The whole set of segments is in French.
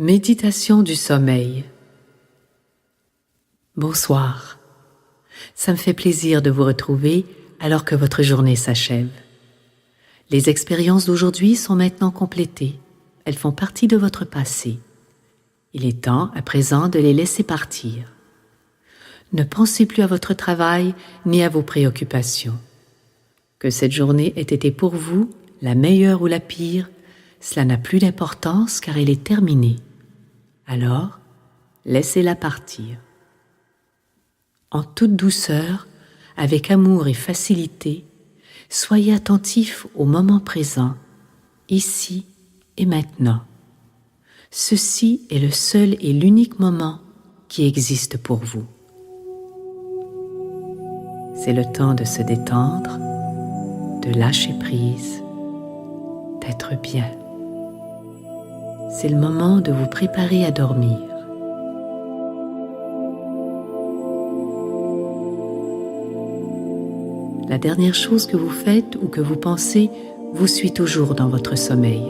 Méditation du sommeil. Bonsoir. Ça me fait plaisir de vous retrouver alors que votre journée s'achève. Les expériences d'aujourd'hui sont maintenant complétées. Elles font partie de votre passé. Il est temps à présent de les laisser partir. Ne pensez plus à votre travail ni à vos préoccupations. Que cette journée ait été pour vous la meilleure ou la pire, cela n'a plus d'importance car elle est terminée. Alors, laissez-la partir. En toute douceur, avec amour et facilité, soyez attentif au moment présent, ici et maintenant. Ceci est le seul et l'unique moment qui existe pour vous. C'est le temps de se détendre, de lâcher prise, d'être bien. C'est le moment de vous préparer à dormir. La dernière chose que vous faites ou que vous pensez vous suit toujours dans votre sommeil.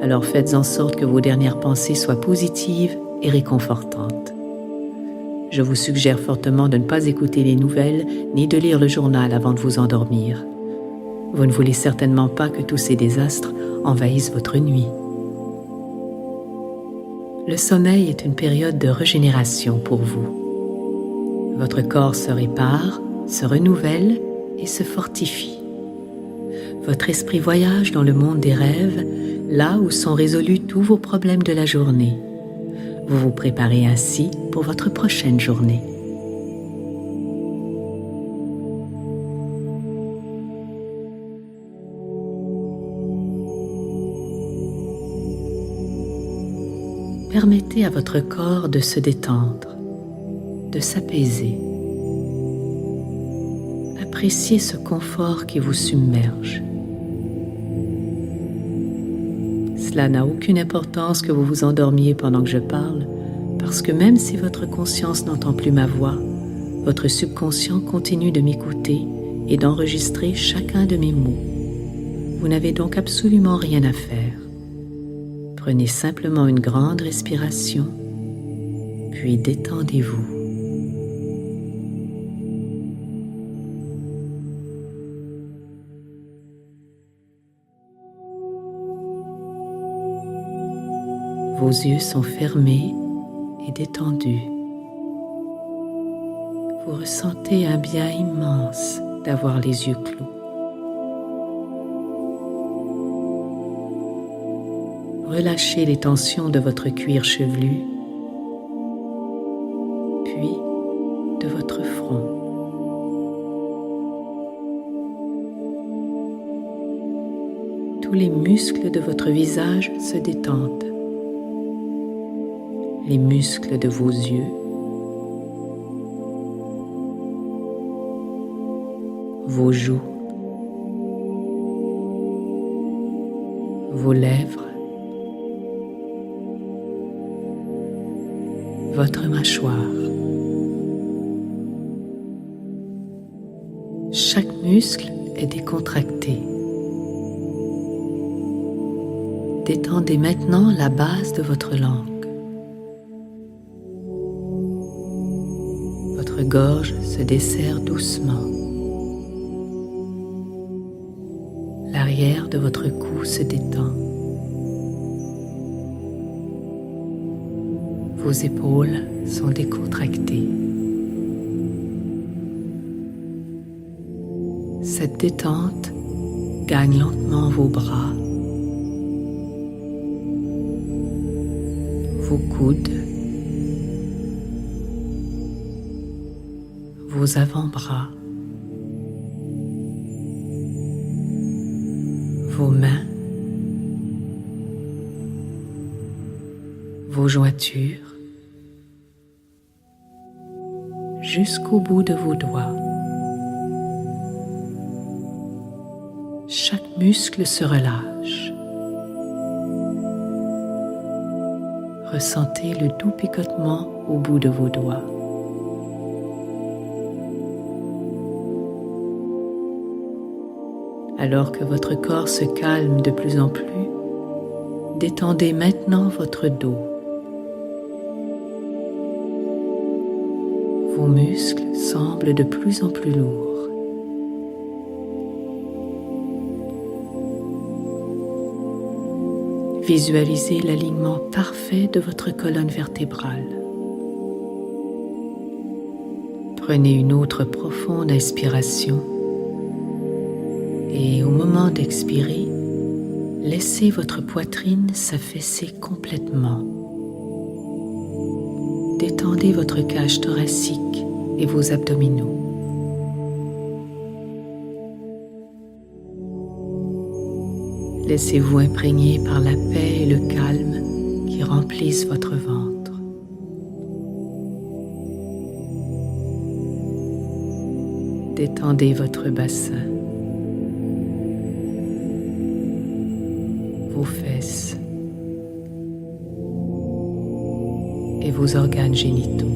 Alors faites en sorte que vos dernières pensées soient positives et réconfortantes. Je vous suggère fortement de ne pas écouter les nouvelles ni de lire le journal avant de vous endormir. Vous ne voulez certainement pas que tous ces désastres envahissent votre nuit. Le sommeil est une période de régénération pour vous. Votre corps se répare, se renouvelle et se fortifie. Votre esprit voyage dans le monde des rêves, là où sont résolus tous vos problèmes de la journée. Vous vous préparez ainsi pour votre prochaine journée. Permettez à votre corps de se détendre, de s'apaiser. Appréciez ce confort qui vous submerge. Cela n'a aucune importance que vous vous endormiez pendant que je parle, parce que même si votre conscience n'entend plus ma voix, votre subconscient continue de m'écouter et d'enregistrer chacun de mes mots. Vous n'avez donc absolument rien à faire. Prenez simplement une grande respiration, puis détendez-vous. Vos yeux sont fermés et détendus. Vous ressentez un bien immense d'avoir les yeux clos. Relâchez les tensions de votre cuir chevelu, puis de votre front. Tous les muscles de votre visage se détendent. Les muscles de vos yeux, vos joues, vos lèvres, votre mâchoire. Chaque muscle est décontracté. Détendez maintenant la base de votre langue. Votre gorge se desserre doucement. L'arrière de votre cou se détend. Vos épaules sont décontractées. Cette détente gagne lentement vos bras, vos coudes, vos avant-bras, vos mains, vos jointures, jusqu'au bout de vos doigts. Chaque muscle se relâche. Ressentez le doux picotement au bout de vos doigts. Alors que votre corps se calme de plus en plus, détendez maintenant votre dos. Vos muscles semblent de plus en plus lourds. Visualisez l'alignement parfait de votre colonne vertébrale. Prenez une autre profonde inspiration et au moment d'expirer, laissez votre poitrine s'affaisser complètement. Détendez votre cage thoracique et vos abdominaux. Laissez-vous imprégner par la paix et le calme qui remplissent votre ventre. Détendez votre bassin, vos fesses et vos organes génitaux.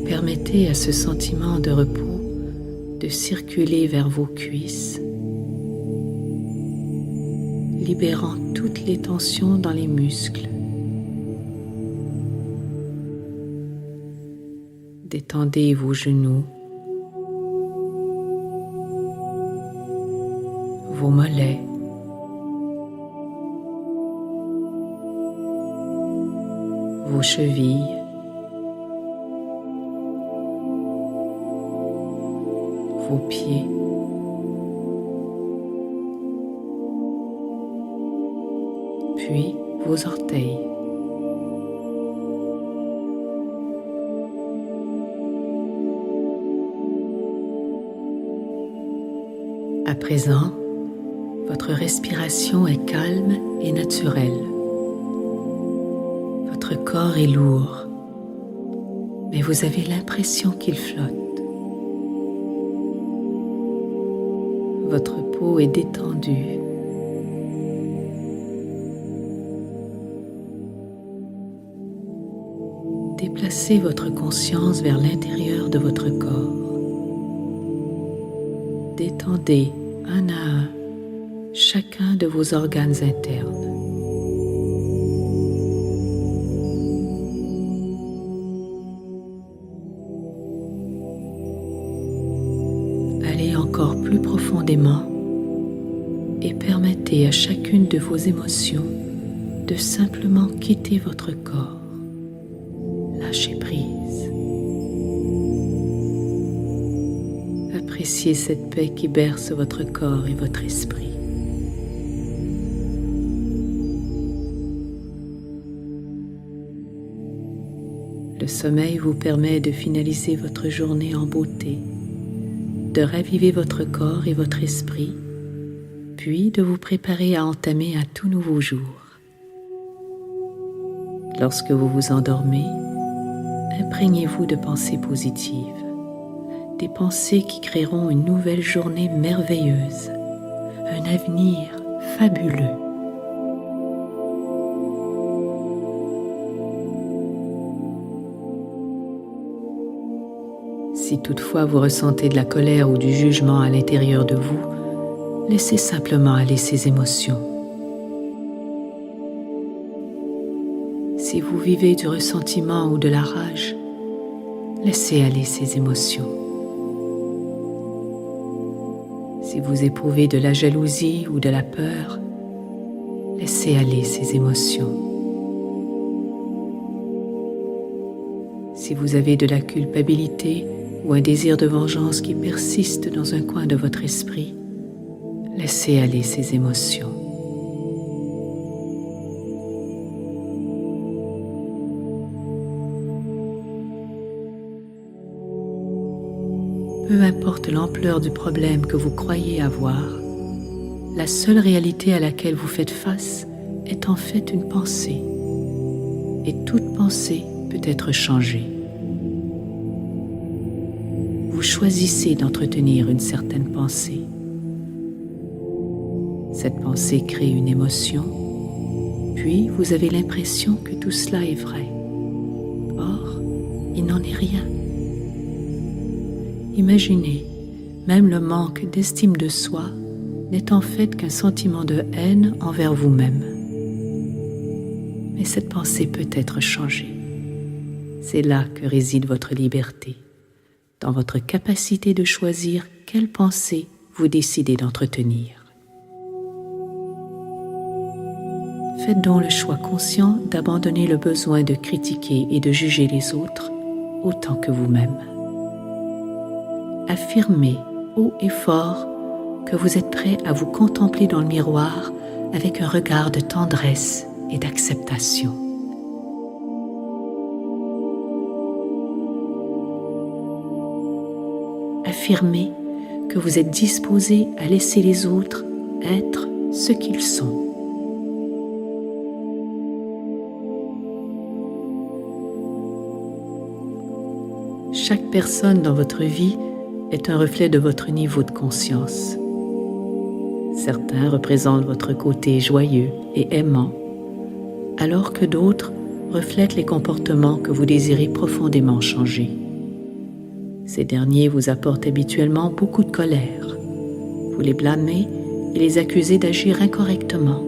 Permettez à ce sentiment de repos de circuler vers vos cuisses, libérant toutes les tensions dans les muscles. Détendez vos genoux, vos mollets, vos chevilles, vos pieds, puis vos orteils. À présent, votre respiration est calme et naturelle. Votre corps est lourd, mais vous avez l'impression qu'il flotte. Votre peau est détendue. Déplacez votre conscience vers l'intérieur de votre corps. Détendez un à un chacun de vos organes internes. Allez encore plus profondément et permettez à chacune de vos émotions de simplement quitter votre corps. Lâchez prise. Appréciez cette paix qui berce votre corps et votre esprit. Le sommeil vous permet de finaliser votre journée en beauté, de raviver votre corps et votre esprit, puis de vous préparer à entamer un tout nouveau jour. Lorsque vous vous endormez, imprégnez-vous de pensées positives, des pensées qui créeront une nouvelle journée merveilleuse, un avenir fabuleux. Si toutefois vous ressentez de la colère ou du jugement à l'intérieur de vous, laissez simplement aller ces émotions. Si vous vivez du ressentiment ou de la rage, laissez aller ces émotions. Si vous éprouvez de la jalousie ou de la peur, laissez aller ces émotions. Si vous avez de la culpabilité ou un désir de vengeance qui persiste dans un coin de votre esprit, laissez aller ces émotions. Peu importe l'ampleur du problème que vous croyez avoir, la seule réalité à laquelle vous faites face est en fait une pensée. Et toute pensée peut être changée. Vous choisissez d'entretenir une certaine pensée. Cette pensée crée une émotion, puis vous avez l'impression que tout cela est vrai. Or, il n'en est rien. Imaginez, même le manque d'estime de soi n'est en fait qu'un sentiment de haine envers vous-même. mais cette pensée peut être changée. C'est là que réside votre liberté, dans votre capacité de choisir quelle pensée vous décidez d'entretenir. Faites donc le choix conscient d'abandonner le besoin de critiquer et de juger les autres autant que vous-même. Affirmez haut et fort que vous êtes prêt à vous contempler dans le miroir avec un regard de tendresse et d'acceptation. Affirmez que vous êtes disposé à laisser les autres être ce qu'ils sont. Chaque personne dans votre vie est un reflet de votre niveau de conscience. Certains représentent votre côté joyeux et aimant, alors que d'autres reflètent les comportements que vous désirez profondément changer. Ces derniers vous apportent habituellement beaucoup de colère. Vous les blâmez et les accusez d'agir incorrectement.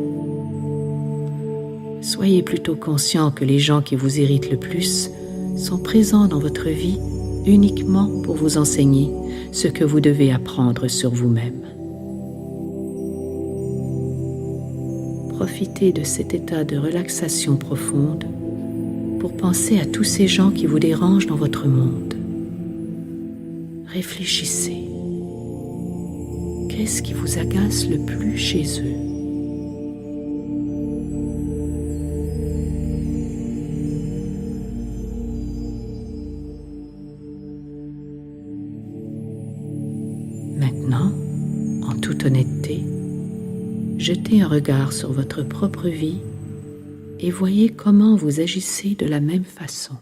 Soyez plutôt conscient que les gens qui vous irritent le plus sont présents dans votre vie uniquement pour vous enseigner ce que vous devez apprendre sur vous-même. Profitez de cet état de relaxation profonde pour penser à tous ces gens qui vous dérangent dans votre monde. Réfléchissez. Qu'est-ce qui vous agace le plus chez eux? Maintenant, en toute honnêteté, jetez un regard sur votre propre vie et voyez comment vous agissez de la même façon.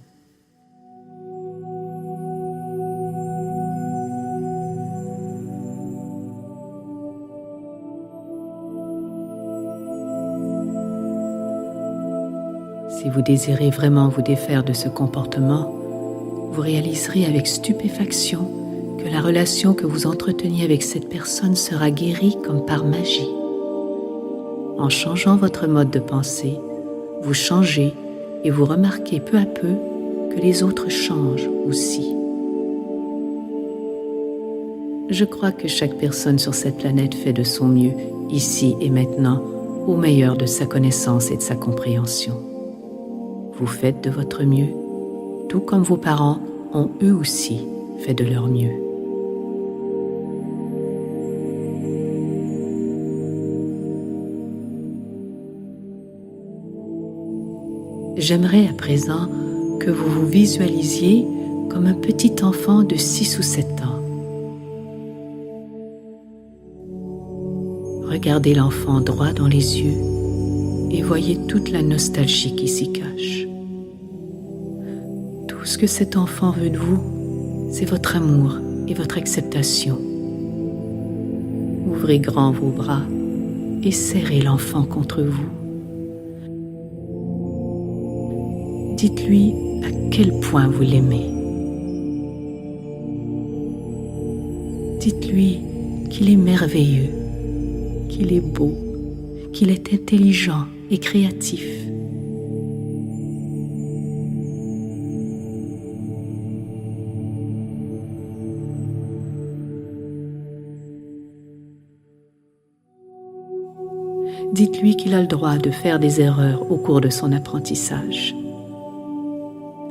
Si vous désirez vraiment vous défaire de ce comportement, vous réaliserez avec stupéfaction que la relation que vous entreteniez avec cette personne sera guérie comme par magie. En changeant votre mode de pensée, vous changez et vous remarquez peu à peu que les autres changent aussi. Je crois que chaque personne sur cette planète fait de son mieux, ici et maintenant, au meilleur de sa connaissance et de sa compréhension. Vous faites de votre mieux, tout comme vos parents ont eux aussi fait de leur mieux. J'aimerais à présent que vous vous visualisiez comme un petit enfant de 6 ou 7 ans. Regardez l'enfant droit dans les yeux et voyez toute la nostalgie qui s'y cache. Tout ce que cet enfant veut de vous, c'est votre amour et votre acceptation. Ouvrez grand vos bras et serrez l'enfant contre vous. Dites-lui à quel point vous l'aimez. Dites-lui qu'il est merveilleux, qu'il est beau, qu'il est intelligent et créatif. Dites-lui qu'il a le droit de faire des erreurs au cours de son apprentissage.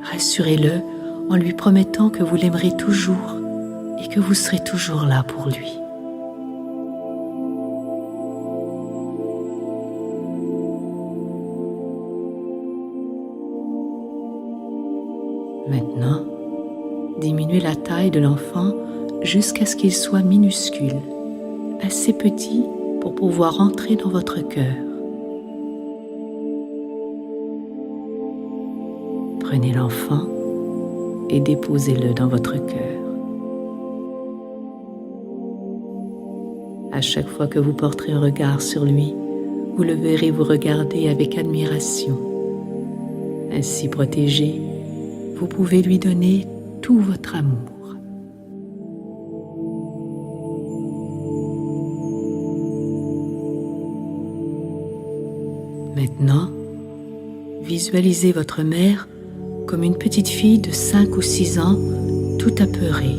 Rassurez-le en lui promettant que vous l'aimerez toujours et que vous serez toujours là pour lui. Maintenant, diminuez la taille de l'enfant jusqu'à ce qu'il soit minuscule, assez petit pour pouvoir entrer dans votre cœur. Prenez l'enfant et déposez-le dans votre cœur. À chaque fois que vous porterez un regard sur lui, vous le verrez vous regarder avec admiration. Ainsi protégé, vous pouvez lui donner tout votre amour. Maintenant, Visualisez votre mère comme une petite fille de 5 ou 6 ans, tout apeurée.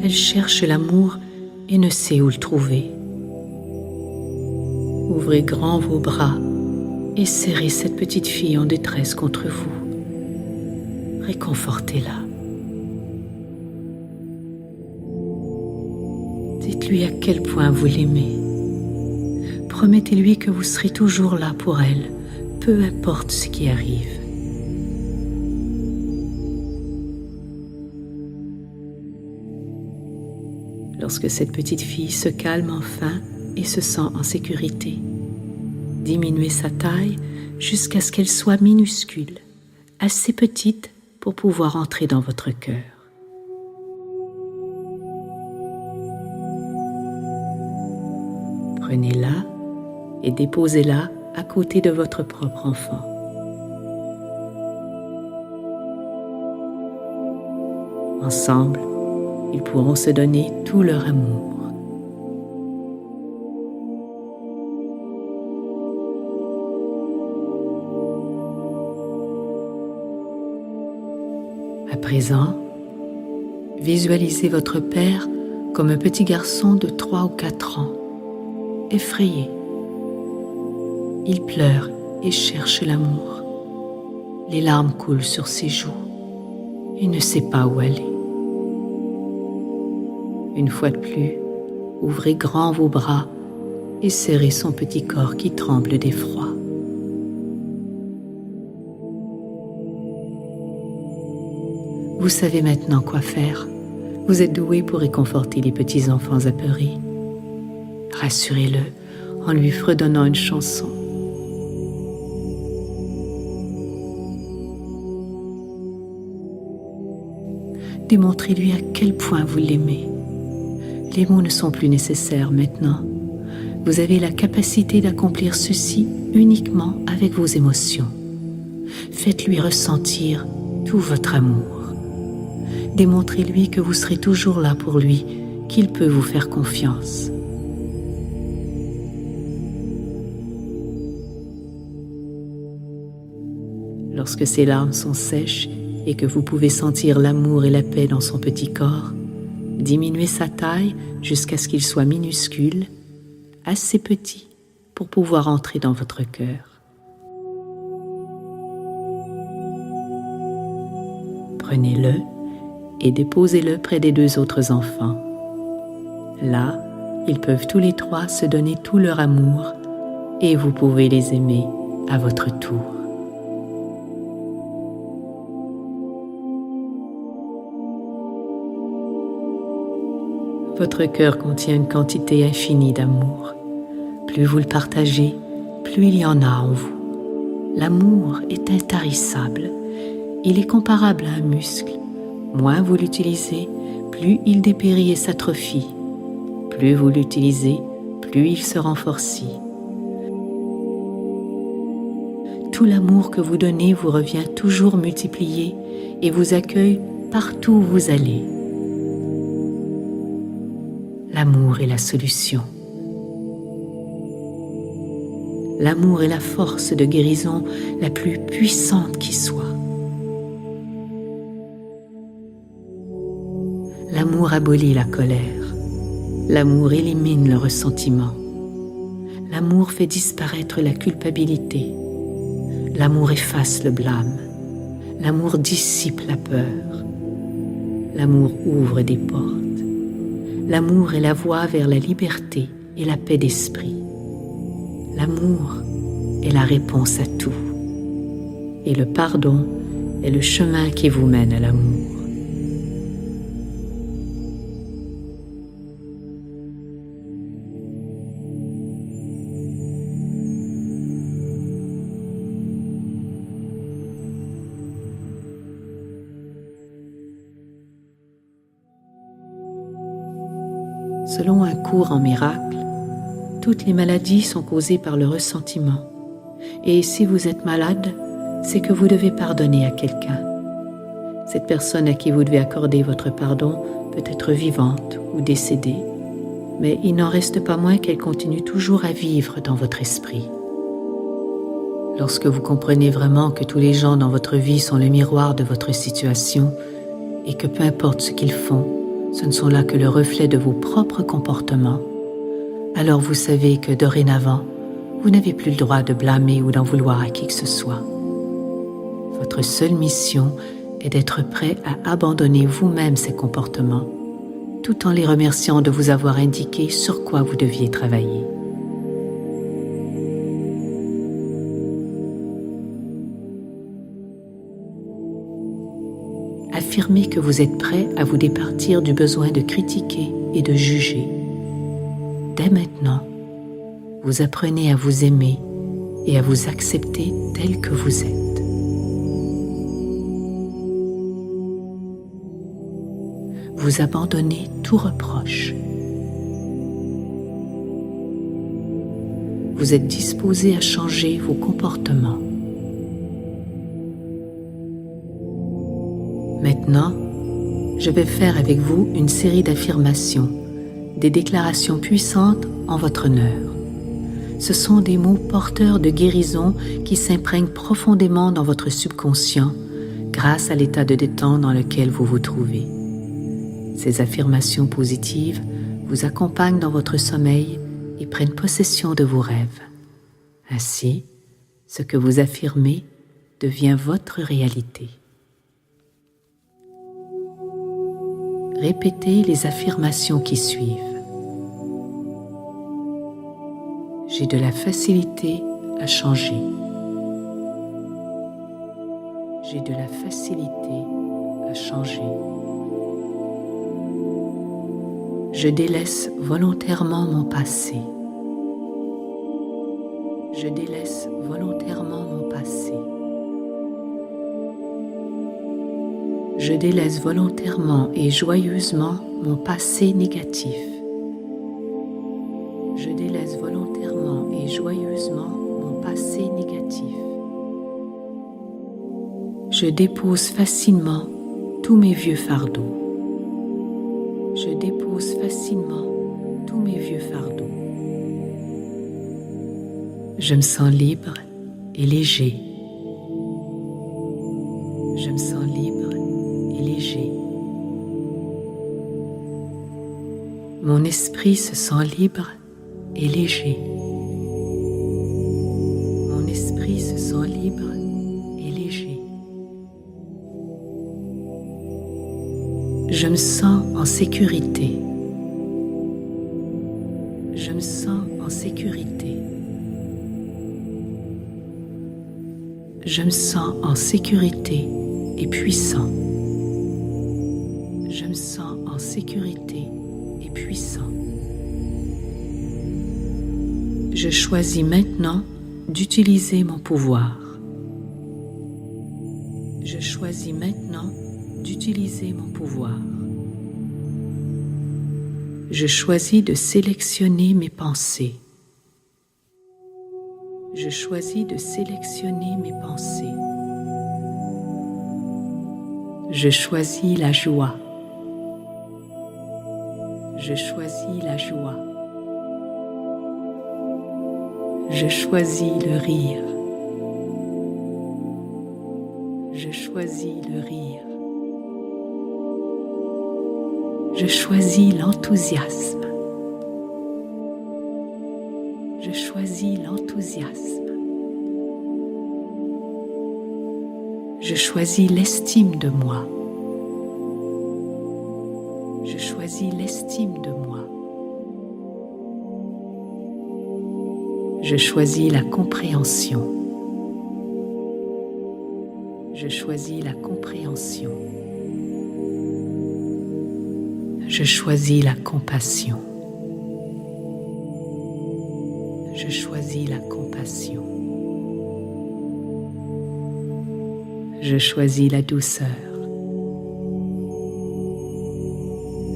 Elle cherche l'amour et ne sait où le trouver. Ouvrez grand vos bras et serrez cette petite fille en détresse contre vous. Réconfortez-la. Dites-lui à quel point vous l'aimez. Promettez-lui que vous serez toujours là pour elle, peu importe ce qui arrive. Lorsque cette petite fille se calme enfin et se sent en sécurité, diminuez sa taille jusqu'à ce qu'elle soit minuscule, assez petite pour pouvoir entrer dans votre cœur. Prenez-la et déposez-la à côté de votre propre enfant. Ensemble, ils pourront se donner tout leur amour. À présent, visualisez votre père comme un petit garçon de 3 ou 4 ans, effrayé. Il pleure et cherche l'amour. Les larmes coulent sur ses joues. Il ne sait pas où aller. Une fois de plus, ouvrez grand vos bras et serrez son petit corps qui tremble d'effroi. Vous savez maintenant quoi faire. Vous êtes doué pour réconforter les petits enfants apeurés. Rassurez-le en lui fredonnant une chanson. Démontrez-lui à quel point vous l'aimez. Les mots ne sont plus nécessaires maintenant. Vous avez la capacité d'accomplir ceci uniquement avec vos émotions. Faites-lui ressentir tout votre amour. Démontrez-lui que vous serez toujours là pour lui, qu'il peut vous faire confiance. Lorsque ses larmes sont sèches et que vous pouvez sentir l'amour et la paix dans son petit corps, diminuez sa taille jusqu'à ce qu'il soit minuscule, assez petit pour pouvoir entrer dans votre cœur. Prenez-le et déposez-le près des 2 autres enfants. Là, ils peuvent tous les 3 se donner tout leur amour et vous pouvez les aimer à votre tour. Votre cœur contient une quantité infinie d'amour. Plus vous le partagez, plus il y en a en vous. L'amour est intarissable. Il est comparable à un muscle. Moins vous l'utilisez, plus il dépérit et s'atrophie. Plus vous l'utilisez, plus il se renforcit. Tout l'amour que vous donnez vous revient toujours multiplié et vous accueille partout où vous allez. L'amour est la solution. L'amour est la force de guérison la plus puissante qui soit. L'amour abolit la colère. L'amour élimine le ressentiment. L'amour fait disparaître la culpabilité. L'amour efface le blâme. L'amour dissipe la peur. L'amour ouvre des portes. L'amour est la voie vers la liberté et la paix d'esprit. L'amour est la réponse à tout. Et le pardon est le chemin qui vous mène à l'amour. Selon un cours en miracle, toutes les maladies sont causées par le ressentiment. Et si vous êtes malade, c'est que vous devez pardonner à quelqu'un. Cette personne à qui vous devez accorder votre pardon peut être vivante ou décédée, mais il n'en reste pas moins qu'elle continue toujours à vivre dans votre esprit. Lorsque vous comprenez vraiment que tous les gens dans votre vie sont le miroir de votre situation et que peu importe ce qu'ils font, ce ne sont là que le reflet de vos propres comportements, alors vous savez que dorénavant, vous n'avez plus le droit de blâmer ou d'en vouloir à qui que ce soit. Votre seule mission est d'être prêt à abandonner vous-même ces comportements, tout en les remerciant de vous avoir indiqué sur quoi vous deviez travailler. Affirmez que vous êtes prêt à vous départir du besoin de critiquer et de juger. Dès maintenant, vous apprenez à vous aimer et à vous accepter tel que vous êtes. Vous abandonnez tout reproche. Vous êtes disposé à changer vos comportements. Maintenant, je vais faire avec vous une série d'affirmations, des déclarations puissantes en votre honneur. Ce sont des mots porteurs de guérison qui s'imprègnent profondément dans votre subconscient grâce à l'état de détente dans lequel vous vous trouvez. Ces affirmations positives vous accompagnent dans votre sommeil et prennent possession de vos rêves. Ainsi, ce que vous affirmez devient votre réalité. Répétez les affirmations qui suivent. J'ai de la facilité à changer. J'ai de la facilité à changer. Je délaisse volontairement mon passé. Je délaisse volontairement mon passé. Je délaisse volontairement et joyeusement mon passé négatif. Je délaisse volontairement et joyeusement mon passé négatif. Je dépose facilement tous mes vieux fardeaux. Je dépose facilement tous mes vieux fardeaux. Je me sens libre et léger. Je me sens libre et léger. Mon esprit se sent libre et léger. Mon esprit se sent libre et léger. Je me sens en sécurité. Je me sens en sécurité. Je me sens en sécurité et puissant. Je me sens en sécurité et puissant. Je choisis maintenant d'utiliser mon pouvoir. Je choisis maintenant d'utiliser mon pouvoir. Je choisis de sélectionner mes pensées. Je choisis de sélectionner mes pensées. Je choisis la joie. Je choisis la joie. Je choisis le rire. Je choisis le rire. Je choisis l'enthousiasme. Je choisis l'enthousiasme. Je choisis l'estime de moi. Je choisis l'estime de moi. Je choisis la compréhension. Je choisis la compréhension. Je choisis la compassion. Je choisis la compassion. Je choisis la douceur.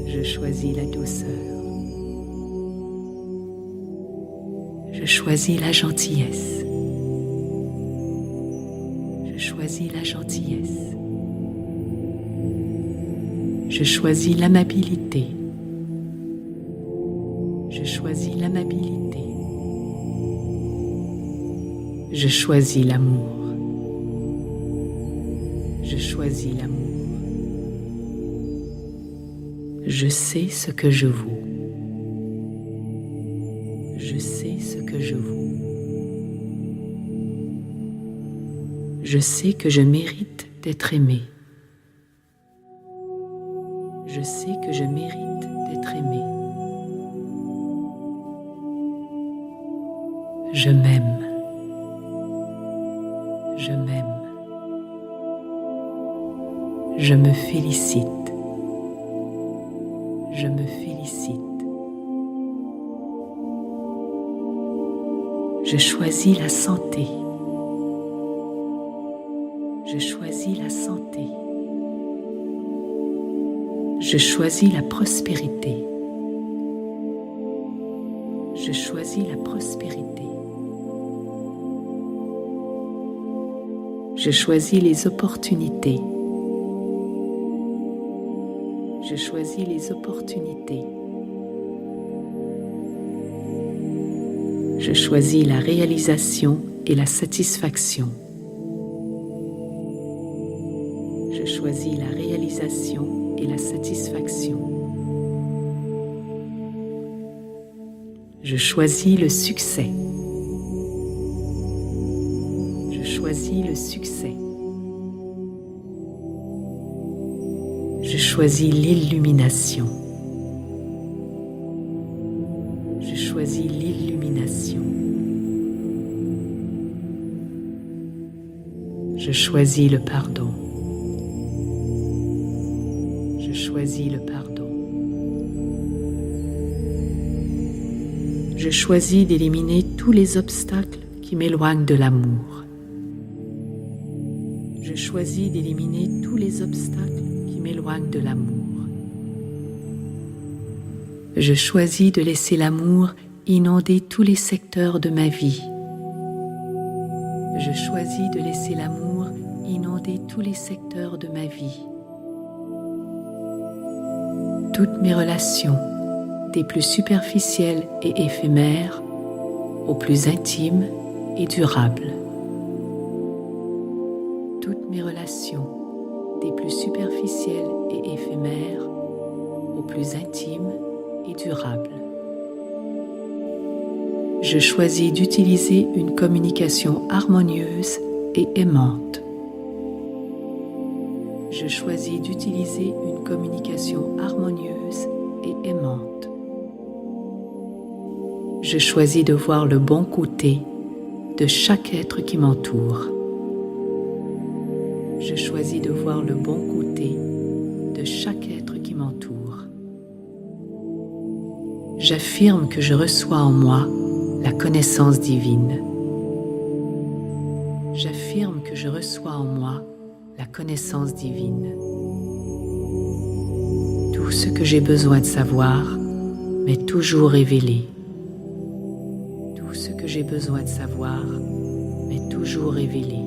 Je choisis la douceur. Je choisis la gentillesse. Je choisis la gentillesse. Je choisis l'amabilité. Je choisis l'amabilité. Je choisis l'amour. Je choisis l'amour. Je sais ce que je vaux. Je sais ce que je vaux. Je sais que je mérite d'être aimé. Je sais que je mérite d'être aimé. Je m'aime. Je m'aime. Je me félicite. Je me félicite. Je choisis la santé. Je choisis la santé. Je choisis la prospérité. Je choisis la prospérité. Je choisis les opportunités. Je choisis les opportunités. Je choisis la réalisation et la satisfaction. Je choisis la réalisation et la satisfaction. Je choisis le succès. Je choisis le succès. Je choisis l'illumination. Je choisis l'illumination. Je choisis le pardon. Je choisis le pardon. Je choisis d'éliminer tous les obstacles qui m'éloignent de l'amour. Je choisis d'éliminer tous les obstacles qui m'éloignent de l'amour. Je choisis de laisser l'amour inonder tous les secteurs de ma vie. Je choisis de laisser l'amour inonder tous les secteurs de ma vie. Toutes mes relations, des plus superficielles et éphémères aux plus intimes et durables. Toutes mes relations, des plus superficielles et éphémères aux plus intimes et durables. Je choisis d'utiliser une communication harmonieuse et aimante. Je choisis d'utiliser une communication harmonieuse et aimante. Je choisis de voir le bon côté de chaque être qui m'entoure. Je choisis de voir le bon côté de chaque être qui m'entoure. J'affirme que je reçois en moi la connaissance divine. J'affirme que je reçois en moi la connaissance divine. Tout ce que j'ai besoin de savoir m'est toujours révélé. Tout ce que j'ai besoin de savoir m'est toujours révélé.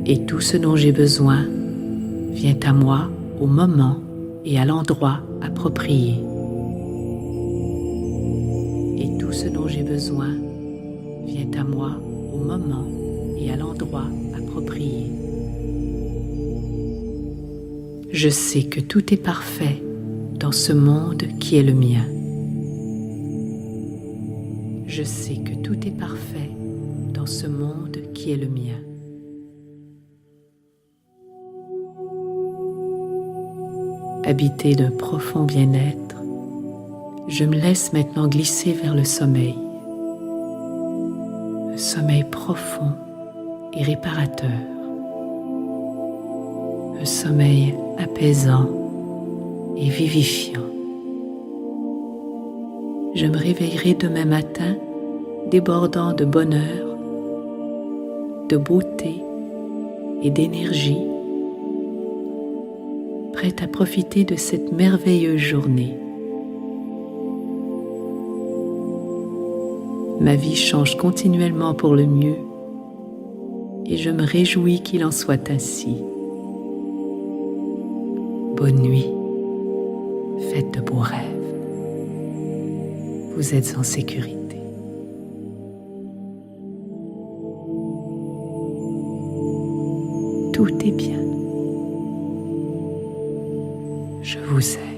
Et tout ce dont j'ai besoin vient à moi au moment et à l'endroit approprié. Et tout ce dont j'ai besoin vient à moi au moment et à l'endroit approprié. Je sais que tout est parfait dans ce monde qui est le mien. Je sais que tout est parfait dans ce monde qui est le mien. Habité d'un profond bien-être, je me laisse maintenant glisser vers le sommeil. Un sommeil profond et réparateur. Un sommeil apaisant et vivifiant. Je me réveillerai demain matin débordant de bonheur, de beauté et d'énergie, prête à profiter de cette merveilleuse journée. Ma vie change continuellement pour le mieux et je me réjouis qu'il en soit ainsi. Bonne nuit, faites de beaux rêves. Vous êtes en sécurité. Tout est bien. Je vous aime.